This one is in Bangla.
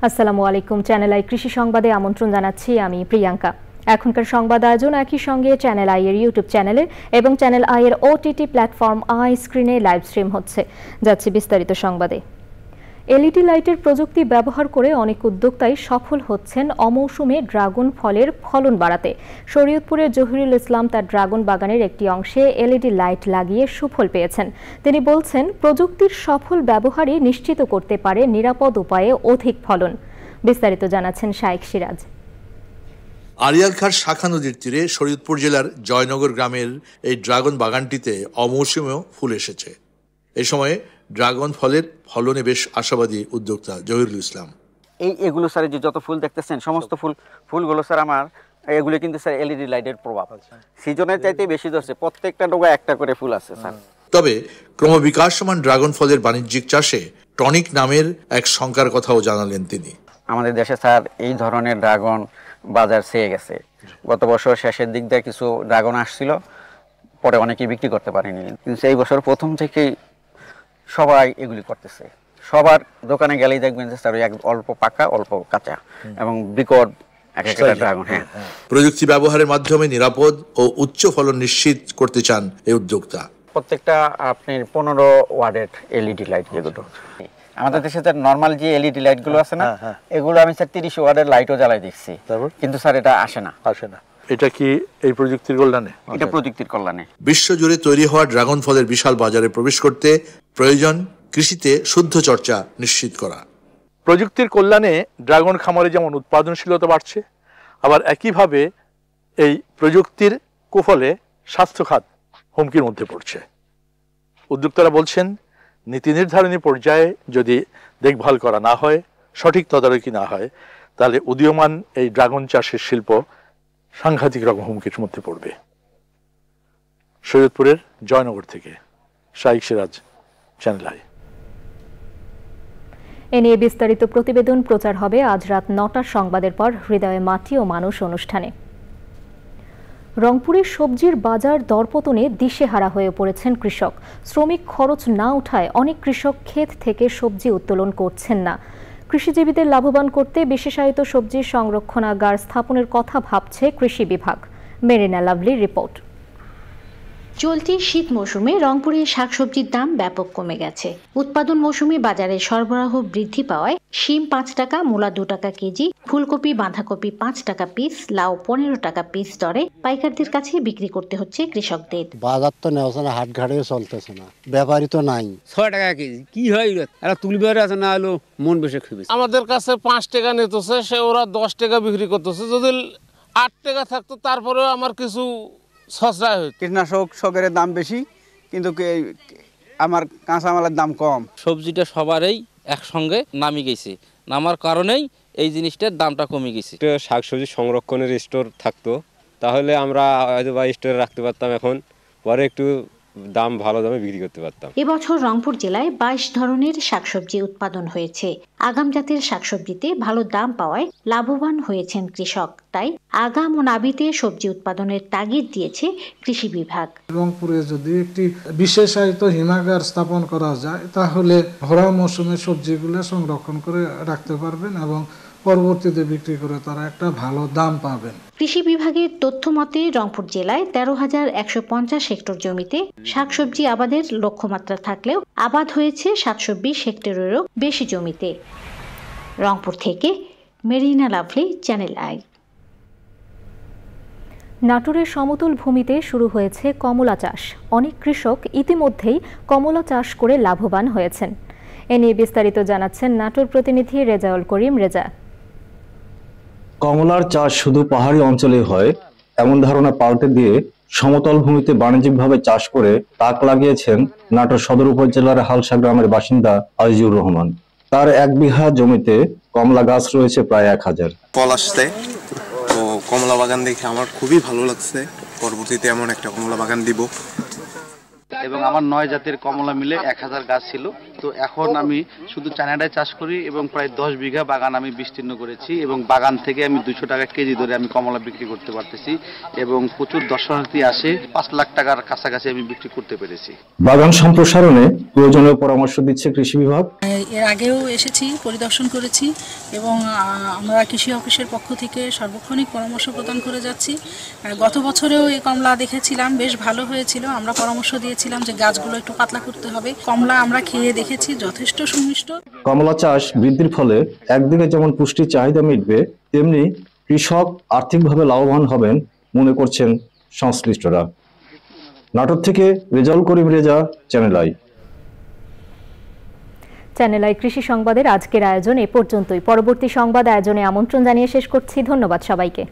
আসসালামু আলাইকুম। চ্যানেল আই কৃষি সংবাদে আমন্ত্রণ জানাচ্ছি আমি প্রিয়াঙ্কা। এখনকার সংবাদ আয়োজন একই সঙ্গে চ্যানেল আই এর ইউটিউব চ্যানেলে এবং চ্যানেল আই এর ওটিটি প্ল্যাটফর্ম আই স্ক্রিনে লাইভ স্ট্রিম হচ্ছে। যাচ্ছে বিস্তারিত সংবাদে। এলইডি লাইটের প্রযুক্তি ব্যবহার করে অনেক উদ্যোক্তাই সফল হচ্ছেন অমৌসুমে ড্রাগন ফলের ফলন বাড়াতে। শরীয়তপুরের জহিরুল ইসলাম তার ড্রাগন বাগানের একটি অংশে এলইডি লাইট লাগিয়ে সুফল পেয়েছেন। তিনি বলছেন, প্রযুক্তির সফল ব্যবহারই নিশ্চিত করতে পারে নিরাপদ উপায়ে অধিক ফলন। বিস্তারিত জানাচ্ছেন শাইখ সিরাজ। আড়িয়ালখার শাখা নদীর তীরে শরীয়তপুর জেলার জয়নগর গ্রামের এই ড্রাগন বাগানটিতে অমৌসুমেও ফুল এসেছে। এই সময়ে ড্রাগন ফলের ফলনে বেশ আশাবাদী উদ্যোক্তা জহিরুল ইসলাম। এগুলো স্যার যে যত ফুল দেখতেছেন সমস্ত ফুলগুলো স্যার আমার এগুলো কিন্তু স্যার এলইডি লাইটের প্রভাব। সিজনের চাইতে বেশি ধরছে, প্রত্যেকটা ডোগায় একটা করে ফুল আছে স্যার। তবে ক্রমবিকাশমান ড্রাগন ফলের বাণিজ্যিক চাষে টনিক নামের এক শঙ্কার কথাও জানালেন তিনি। আমাদের দেশে স্যার এই ধরনের ড্রাগন বাজার ছেয়ে গেছে। গত বছর শেষের দিক দিয়ে কিছু ড্রাগন আসছিল, পরে অনেকেই বিক্রি করতে পারেনি, কিন্তু এই বছর প্রথম থেকেই সবাই এগুলি করতেছে। সবার দোকানে গেলেই দেখবেন যে স্যার অল্প পাকা অল্প কাঁচা এবং বিকট একটা ড্রাগন। হ্যাঁ, প্রযুক্তি ব্যবহারের মাধ্যমে নিরাপদ ও উচ্চ ফলন নিশ্চিত করতে চান এই উদ্যোক্তা। প্রত্যেকটা আপনার 15 ওয়াটের এলইডি লাইট, যেগুলো আমাদের দেশে স্যার নর্মাল যে এলইডি লাইট গুলো আছে না, এগুলো আমি স্যার 30 ওয়াটের লাইটও জ্বালাই দেখছি, কিন্তু স্যার এটা আসে না। এটা কি এই প্রযুক্তির কল্যাণে? এটা প্রযুক্তির কল্যাণে। বিশ্বজুড়ে তৈরি হওয়া ড্রাগন ফলের বিশাল বাজারে প্রবেশ করতে প্রয়োজন কৃষিতে শুদ্ধ চর্চা নিশ্চিত করা। প্রযুক্তির কল্যাণে ড্রাগন খামারে যেমন উৎপাদনশীলতা বাড়ছে, আবার একইভাবে এই প্রযুক্তির কুফলে স্বাস্থ্য খাত হুমকির মধ্যে পড়ছে। উদ্যোক্তারা বলছেন, নীতি নির্ধারণী পর্যায়ে যদি দেখভাল করা না হয়, সঠিক তদারকি না হয়, তাহলে উদীয়মান এই ড্রাগন চাষের শিল্প সাংঘাতিক রকম হুমকির মধ্যে পড়বে। শরীয়তপুরের জয়নগর থেকে শাইখ সিরাজ, চ্যানেল আই। এ নিয়ে বিস্তারিত প্রতিবেদন প্রচার হবে আজ রাত 9টার সংবাদের পর হৃদয়ে মাটি ও মানুষ অনুষ্ঠানে। রংপুরের সবজির বাজার দরপতনে দিশেহারা হয়ে পড়েছেন কৃষক। শ্রমিক খরচ না উঠায় অনেক কৃষক ক্ষেত থেকে সবজি উত্তোলন করছেন না। কৃষিজীবীদের লাভবান করতে বিশেষায়িত সবজি সংরক্ষণাগার স্থাপনের কথা ভাবছে কৃষি বিভাগ। মেরিনা লাভলির রিপোর্ট। চলতি শীত মৌসুমে রংপুরে শাকসবজির দাম ব্যাপক কমে গেছে। উৎপাদন মৌসুমে বাজারে সরবরাহ বৃদ্ধি পাওয়ায় শিম 5 টাকা, মূলা 2 টাকা কেজি, ফুলকপি বাঁধাকপি 5 টাকা পিস, লাউ 15 টাকা পিস দরে পাইকারদের কাছে বিক্রি করতে হচ্ছে কৃষকদের। বাজার তো নেওয়া না, হাট ঘাটেও চলতেছে না, ব্যাপারই তো নাই। 6 টাকা কেজি কি হয়? এরা তুলবে আছে না হলো মন বেশি খুবই। আমাদের কাছে 5 টাকা নিতেছে, সে ওরা 10 টাকা বিক্রি করতেছে। যদি 8 টাকা থাকতো তারপরেও আমার কিছু কীটনাশকের দাম বেশি, কিন্তু আমার কাঁচামালের দাম কম। সবজিটা সবারই একসঙ্গে নামি গেছে, নামার কারণেই এই জিনিসটার দামটা কমে গেছে। শাকসবজি সংরক্ষণের স্টোর থাকতো, তাহলে আমরা হয়তো বা স্টোরে রাখতে পারতাম, এখন পরে একটু দাম ভালো দামে বিক্রি করতে পারতাম। এবছর রংপুর জেলায় 22 ধরনের শাকসবজি উৎপাদন হয়েছে। আগাম জাতের শাকসবজিতে ভালো দাম পাওয়ায় লাভবান হয়েছেন কৃষক। তাই আগাম ও নাবিতে সবজি উৎপাদনের তাগিদ দিয়েছে কৃষি বিভাগ। রংপুরে যদি একটি বিশেষায়িত হিমাগার স্থাপন করা যায়, তাহলে ভরা মৌসুমে সবজিগুলো সংরক্ষণ করে রাখতে পারবেন এবং পরবর্তীতে বিক্রি করে তারা একটা ভালো দাম পাবেন। কৃষি বিভাগের তথ্য মতে রংপুর জেলায় 13,150 হেক্টর জমিতে শাকসবজি আবাদের লক্ষ্যমাত্রা থাকলেও আবাদ হয়েছে 720 হেক্টরেরও বেশি জমিতে। রংপুর থেকে মেরিনা লাভলি, চ্যানেল আই। নাটোরের সমতল ভূমিতে শুরু হয়েছে কমলা চাষ। অনেক কৃষক ইতিমধ্যেই কমলা চাষ করে লাভবান হয়েছেন। এ নিয়ে বিস্তারিত জানাচ্ছেন নাটোর প্রতিনিধি রেজাউল করিম রেজা। কমলার চাষ শুধু পাহাড়ি অঞ্চলে হয় এমন ধারণা পাল্টে দিয়ে সমতল ভূমিতে বাণিজ্যিকভাবে চাষ করে তাক লাগিয়েছেন নাটোর সদর উপজেলার হালসা গ্রামের বাসিন্দা আজিজুর রহমান। তার 1 বিঘা জমিতে কমলা গাছ রয়েছে প্রায় 1000। ফল আসছে, তো কমলা বাগান দেখে আমার খুবই ভালো লাগছে। পরবর্তীতে এমন একটা কমলা বাগান দিব। এবং আমার 9 জাতের কমলা মিলে 1000 গাছ ছিল। তো এখন আমি শুধু চায়নাটাই চাষ করি এবং প্রায় 10 বিঘা বাগান আমি বিস্তীর্ণ করেছি এবং বাগান থেকে আমি 200 টাকা কেজি ধরে আমি কমলা বিক্রি করতে পারতেছি এবং প্রচুর দর্শনার্থী আসে। 5 লাখ টাকার কাছাকাছি আমি বিক্রি করতে পেরেছি। বাগান সম্প্রসারণে প্রয়োজনীয় পরামর্শ দিচ্ছে কৃষি বিভাগ। এর আগেও এসেছি, পরিদর্শন করেছি এবং আমরা কৃষি অফিসের পক্ষ থেকে সার্বক্ষণিক পরামর্শ প্রদান করে যাচ্ছি। গত বছরেও এই কমলা দেখেছিলাম, বেশ ভালো হয়েছিল। আমরা পরামর্শ দিয়েছিলাম যে গাছগুলো একটু পাতলা করতে হবে। কমলা আমরা খেয়ে দেখেছি, যথেষ্ট সুমিষ্ট। কমলা চাষ বৃদ্ধির ফলে একদিকে যেমন পুষ্টির চাহিদা মিটবে, তেমনি কৃষক আর্থিকভাবে লাভবান হবেন মনে করছেন সংশ্লিষ্টরা। নাটোর থেকে Rezaul Karim Reza, channel I. Channel I কৃষি সংবাদের আজকের আয়োজন এ পর্যন্তই। পরবর্তী সংবাদ আয়োজনে আমন্ত্রণ জানিয়ে শেষ করছি। ধন্যবাদ সবাইকে।